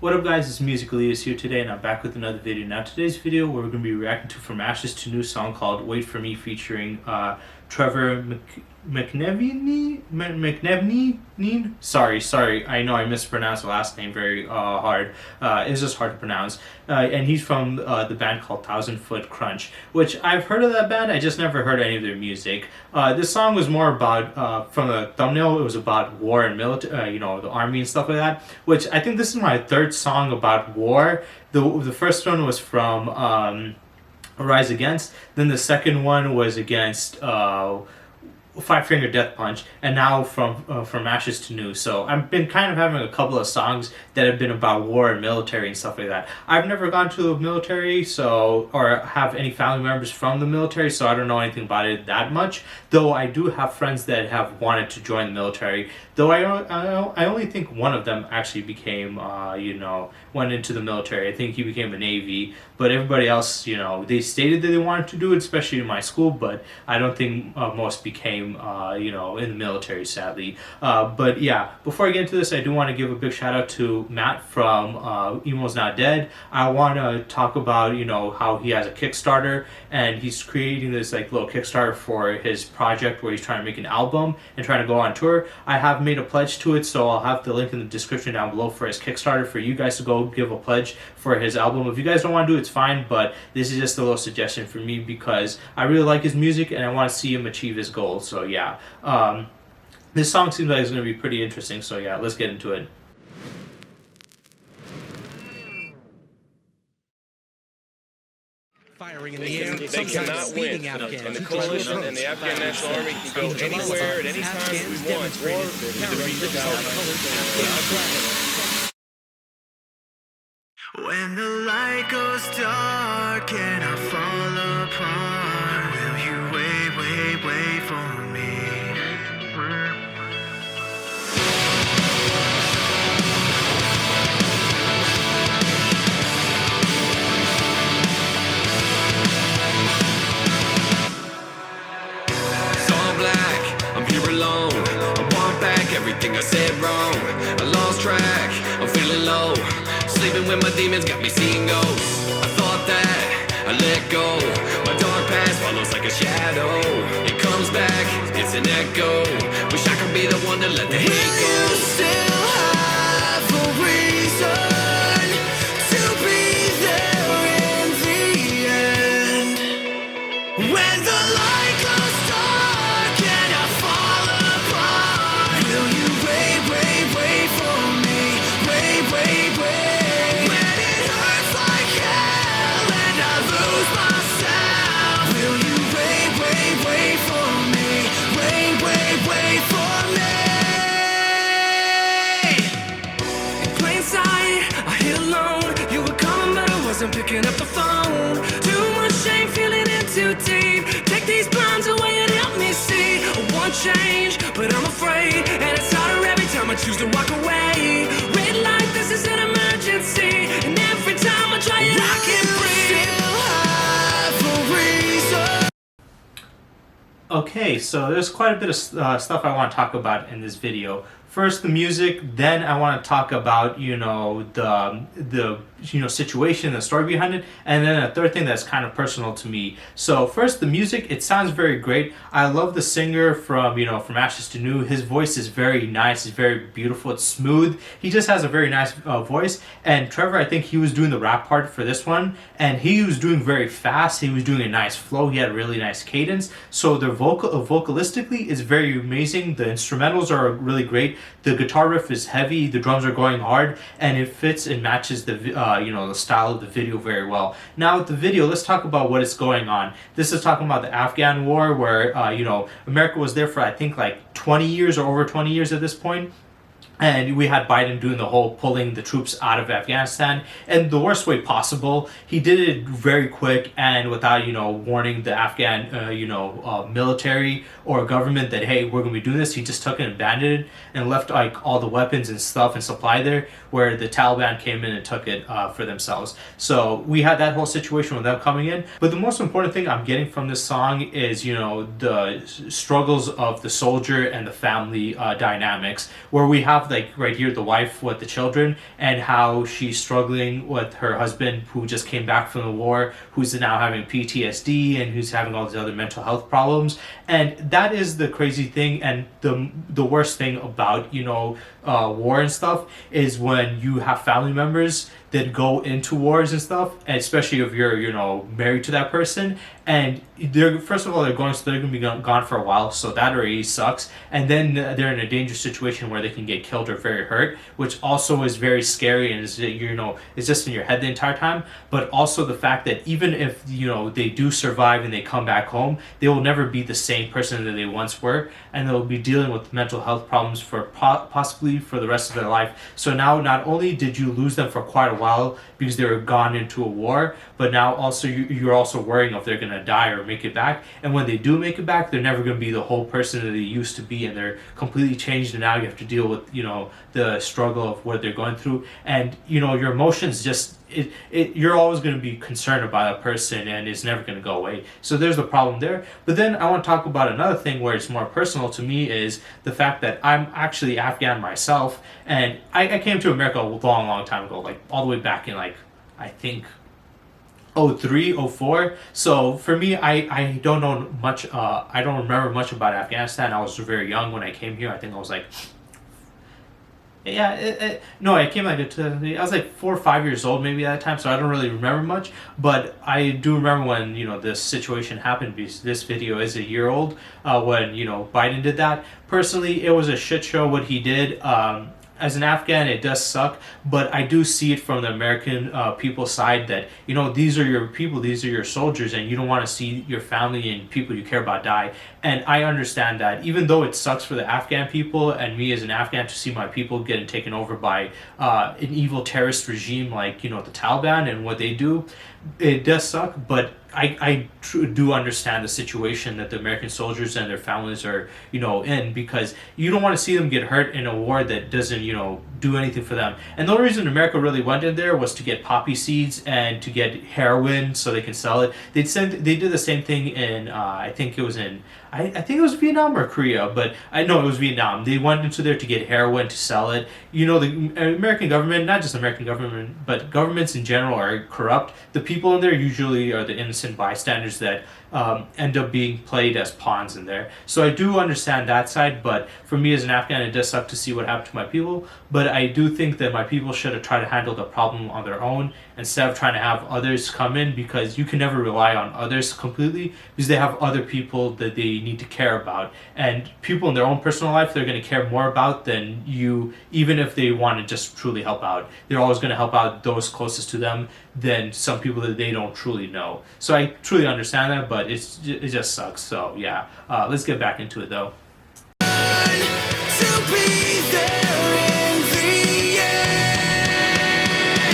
What up guys, it's Music Elias here today and I'm back with another video. Now today's video we're going to be reacting to From Ashes to New song called Wait For Me featuring Trevor McNevan. Sorry, I know I mispronounced the last name very hard. It's just hard to pronounce. And he's from the band called Thousand Foot Crunch, which I've heard of that band, I just never heard any of their music. This song was more about, from the thumbnail, it was about war and military, the army and stuff like that, which I think this is my third song about war. The first one was from Rise Against, then the second one was against Five Finger Death Punch, and now from Ashes to New. So I've been kind of having a couple of songs that have been about war and military and stuff like that. I've never gone to the military, or have any family members from the military, so I don't know anything about it that much. Though I do have friends that have wanted to join the military. Though I only think one of them actually became, went into the military. I think he became a Navy, but everybody else, they stated that they wanted to do it, especially in my school, but I don't think most became, in the military, sadly. But yeah, before I get into this, I do want to give a big shout out to Matt from Emo's Not Dead. I want to talk about, how he has a Kickstarter, and he's creating this little Kickstarter for his project where he's trying to make an album and trying to go on tour. I have made a pledge to it, so I'll have the link in the description down below for his Kickstarter for you guys to go give a pledge for his album. If you guys don't want to do it, it's fine, but this is just a little suggestion for me because I really like his music and I want to see him achieve his goals. So yeah, this song seems like it's going to be pretty interesting, so yeah, let's get into it. Firing in the air, they cannot win, and the coalition and the Afghan National Army can go anywhere at any time we want to defeat the Taliban. When the light goes dark and I fall apart, will you wait for me? Everything I said wrong, I lost track, I'm feeling low. Sleeping with my demons got me seeing ghosts. I thought that I let go. My dark past follows like a shadow. It comes back, it's an echo. Wish I could be the one to let the hate go. Will you still have a reason to be there in the end? When the light goes dark and I fall apart, will you wait for me? Wait. When it hurts like hell and I lose myself, will you wait for me? Wait for me. In plain sight, I hit alone. You were calling but I wasn't picking up the phone. Too much shame, feeling in too deep. Take these blinds away and help me see. I want change, but I'm afraid, and it's harder every time I choose to walk away. Red light, this is an emergency, and every time I try it, I can't breathe. Still have a reason. Okay, so there's quite a bit of stuff I want to talk about in this video. First, the music, then I want to talk about, the situation, the story behind it, and then a third thing that's kind of personal to me. So first, the music, it sounds very great. I love the singer from Ashes to New. His voice is very nice, it's very beautiful, it's smooth. He just has a very nice voice. And Trevor, I think he was doing the rap part for this one, and he was doing very fast. He was doing a nice flow, he had a really nice cadence. So the vocalistically is very amazing. The instrumentals are really great. The guitar riff is heavy, the drums are going hard, and it fits and matches the the style of the video very well. Now with the video, let's talk about what is going on. This is talking about the Afghan war where America was there for I think like 20 years or over 20 years at this point. And we had Biden doing the whole pulling the troops out of Afghanistan in the worst way possible. He did it very quick and without, warning the Afghan, military or government that, hey, we're going to be doing this. He just took it and abandoned it and left like all the weapons and stuff and supply there, where the Taliban came in and took it for themselves. So we had that whole situation with them coming in. But the most important thing I'm getting from this song is, the struggles of the soldier and the family dynamics, where we have have like right here the wife with the children and how she's struggling with her husband who just came back from the war, who's now having PTSD and who's having all these other mental health problems. And that is the crazy thing, and the worst thing about war and stuff is when you have family members that go into wars and stuff, and especially if you're married to that person, and they're first of all they're going to be gone for a while, so that already sucks, and then they're in a dangerous situation where they can get killed or very hurt, which also is very scary, and is it's just in your head the entire time. But also the fact that even if they do survive and they come back home, they will never be the same person that they once were, and they'll be dealing with mental health problems for possibly for the rest of their life. So now not only did you lose them for quite a while because they were gone into a war, but now also you're also worrying if they're going to die or make it back. And when they do make it back, they're never going to be the whole person that they used to be, and they're completely changed, and now you have to deal with the struggle of what they're going through. And your emotions just you're always going to be concerned about a person, and it's never going to go away. So there's the problem there. But then I want to talk about another thing where it's more personal to me, is the fact that I'm actually Afghan myself, and I came to America a long time ago, like all the way back in like I think 03, 04. So for me, I don't know much. I don't remember much about Afghanistan. I was very young when I came here. I think I was like, no, I came I was like 4 or 5 years old maybe at that time, so I don't really remember much. But I do remember when this situation happened, because this video is a year old, when Biden did that. Personally, it was a shit show what he did. As an Afghan, it does suck, but I do see it from the American people's side that, these are your people, these are your soldiers, and you don't want to see your family and people you care about die. And I understand that, even though it sucks for the Afghan people and me as an Afghan to see my people getting taken over by an evil terrorist regime like, the Taliban and what they do, it does suck, but I do understand the situation that the American soldiers and their families are, in, because you don't want to see them get hurt in a war that doesn't, do anything for them. And the only reason America really went in there was to get poppy seeds and to get heroin so they can sell it. They did the same thing in, I think it was in, I think it was Vietnam or Korea, but I know it was Vietnam. They went into there to get heroin to sell it. The American government, not just American government, but governments in general are corrupt. The people in there usually are the innocent bystanders that end up being played as pawns in there. So I do understand that side, but for me as an Afghan, it does suck to see what happened to my people. But I do think that my people should have tried to handle the problem on their own instead of trying to have others come in, because you can never rely on others completely, because they have other people that they need to care about. And people in their own personal life, they're going to care more about than you, even if they want to just truly help out. They're always going to help out those closest to them than some people that they don't truly know. So I truly understand that, but it just sucks. So yeah, let's get back into it though. To be there in the end,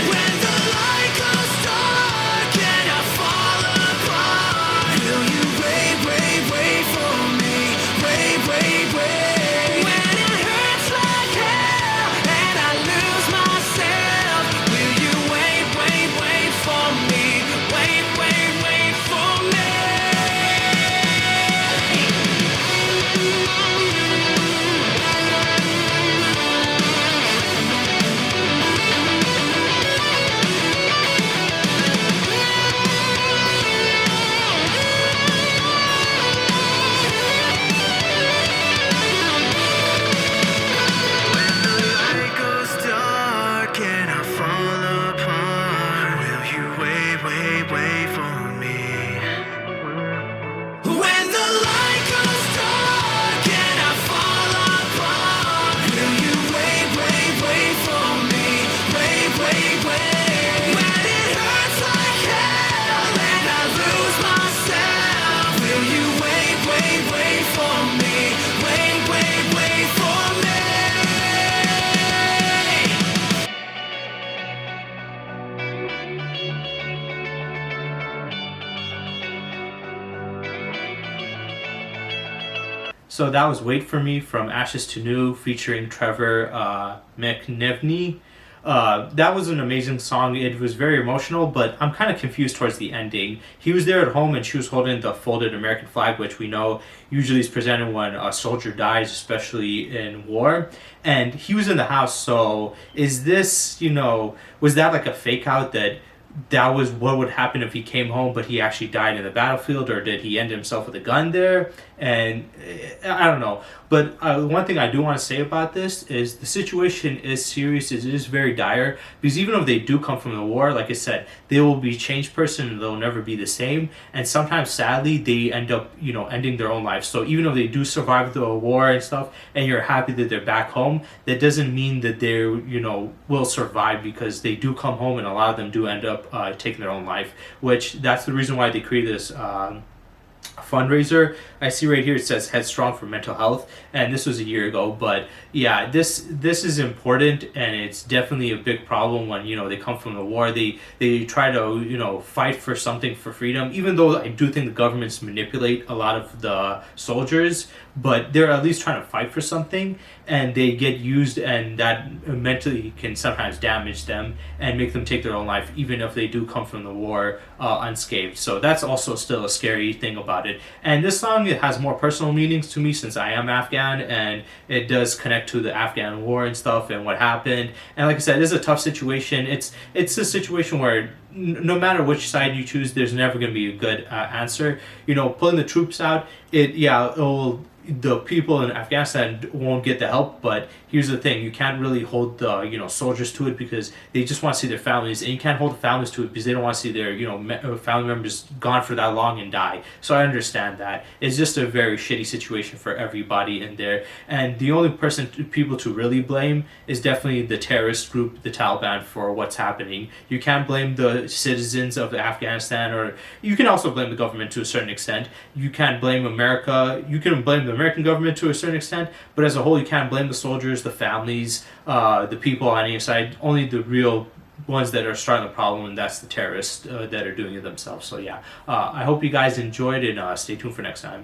when the light goes dark and I fall apart, will you wait for me, wait, when it hurts like hell and I lose myself, will you wait for me, wait for me. So that was Wait For Me from Ashes to New featuring Trevor McNevan. that was an amazing song. It was very emotional, but I'm kind of confused towards the ending. He was there at home and she was holding the folded American flag, which we know usually is presented when a soldier dies, especially in war. And he was in the house, so is this, was that like a fake out that was what would happen if he came home but he actually died in the battlefield, or did he end himself with a gun there? And I don't know, but one thing I do want to say about this is the situation is serious. It is very dire, because even if they do come from the war, like I said, they will be a changed person and they'll never be the same, and sometimes sadly they end up ending their own lives. So even if they do survive the war and stuff and you're happy that they're back home, that doesn't mean that they will survive, because they do come home and a lot of them do end up taking their own life, which that's the reason why they created this fundraiser. I see right here it says Headstrong for Mental Health, and this was a year ago. But yeah, this is important, and it's definitely a big problem when they come from the war. They try to fight for something, for freedom, even though I do think the governments manipulate a lot of the soldiers, but they're at least trying to fight for something, and they get used, and that mentally can sometimes damage them and make them take their own life, even if they do come from the war unscathed. So that's also still a scary thing about it. And this song, it has more personal meanings to me, since I am Afghan, and it does connect to the Afghan war and stuff and what happened. And like I said, it's a tough situation. It's a situation where no matter which side you choose, there's never going to be a good answer. Pulling the troops out, the people in Afghanistan won't get the help, but here's the thing: you can't really hold the soldiers to it, because they just want to see their families, and you can't hold the families to it because they don't want to see their family members gone for that long and die. So I understand that it's just a very shitty situation for everybody in there, and the only people to really blame is definitely the terrorist group, the Taliban, for what's happening. You can't blame the citizens of Afghanistan, or you can also blame the government to a certain extent. You can't blame America. You can blame the American government to a certain extent, but as a whole, you can't blame the soldiers, the families, the people on either side. Only the real ones that are starting the problem, and that's the terrorists that are doing it themselves. So yeah, I hope you guys enjoyed, and stay tuned for next time.